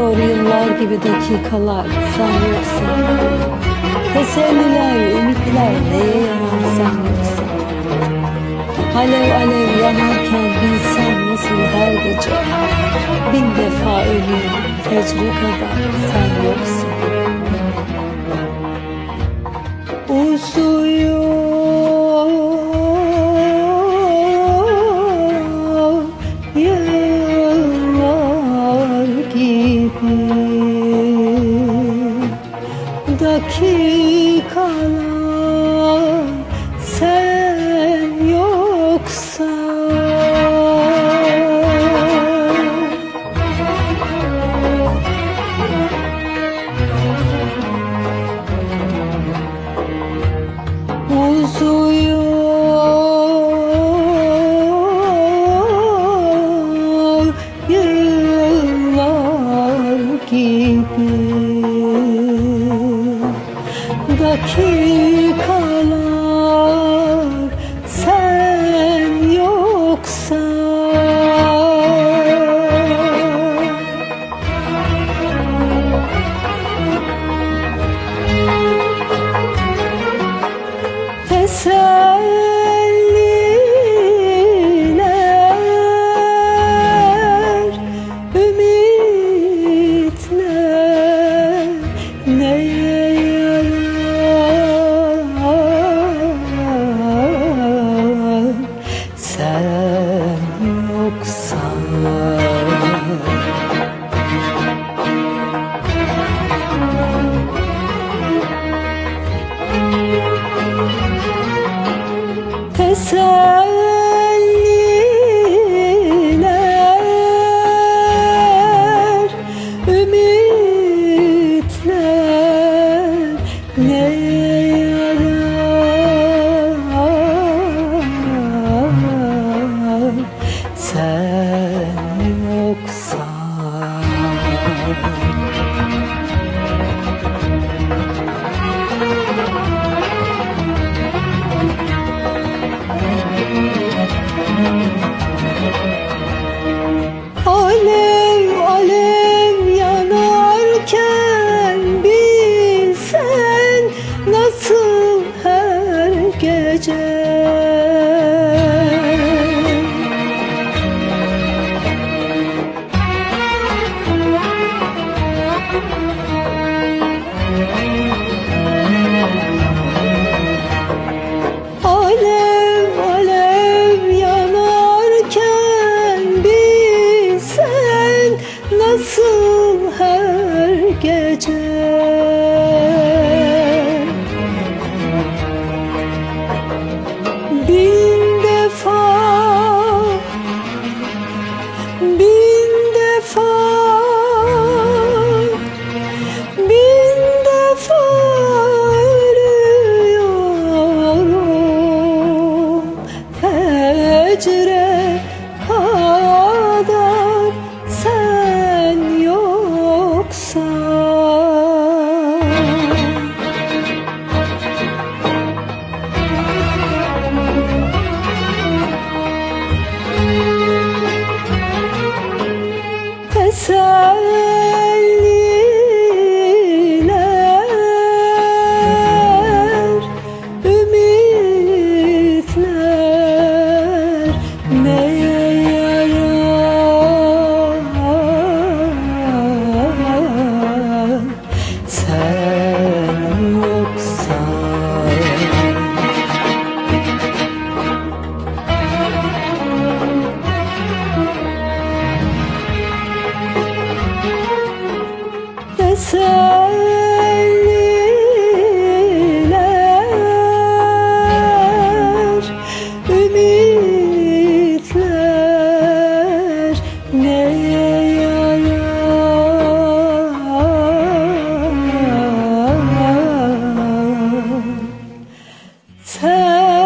Uzuyor yıllar gibi dakikalar sen yoksan. Teselliler, ümitler neye yarar sen yoksan. Alev alev yanarken bilsem nasıl her gece. Bin defa ölüyorum fecre kadar sen yoksan. Uzuyor yıllar gibi dakikalar sen yoksan. Uzuyor yıllar gibi dakikalar sen yoksan. Teselliler, ümitler neye yarar sen yoksan. Teselliler, ümitler neye yarar sen yoksan. Alev alev yanarken bilsen nasıl her gece. Alev alev yanarken bilsen nasıl her gece. Bin defa, bin defa, bin defa ölüyorum fecre kadar sen yoksan. Teselliler, ümitler neye yarar sen yoksan. Teselliler, ümitler neye yarar sen